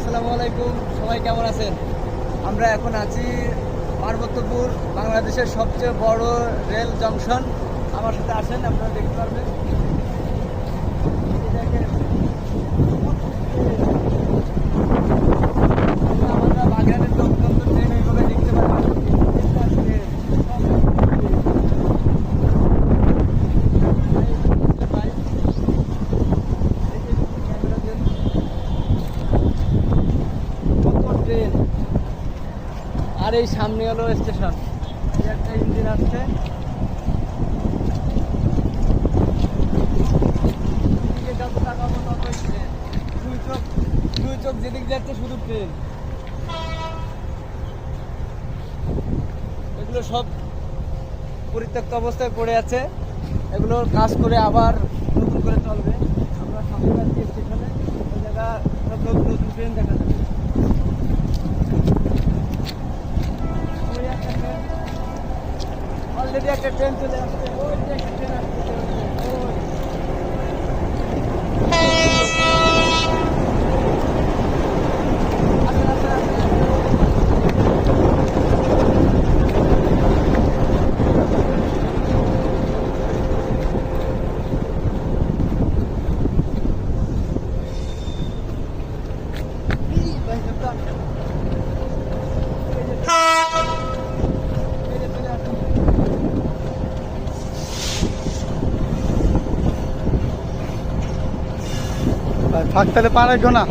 আসসালামু আলাইকুম, সবাই কেমন আছেন? আমরা এখন আছি পার্বত্যপুর, বাংলাদেশের সবচেয়ে বড় রেল জংশন। আমার সাথে আসেন, আপনারা দেখতে পারবেন। আমরা বাগেরহাটের লোকতন্ত্র ট্রেন এইভাবে দেখতে পারবেন। ট্রেন আর এই সামনে হলো স্টেশন। একটা ইঞ্জিন আসছে, দুই চোখ যেদিক যাচ্ছে শুধু ট্রেন। এগুলো সব পরিত্যক্ত অবস্থায় পড়ে আছে, এগুলোর কাজ করে আবার নতুন করে চলবে। আমরা সামনে যাচ্ছি স্টেশনে, ওই জায়গা সব নতুন নতুন ট্রেন দেখা যাবে। অলরেডি একটা ট্রেন চলে আসছে, ওই যে একটা ট্রেন আসছে। ফাঁক তাহলে পা রাখো না।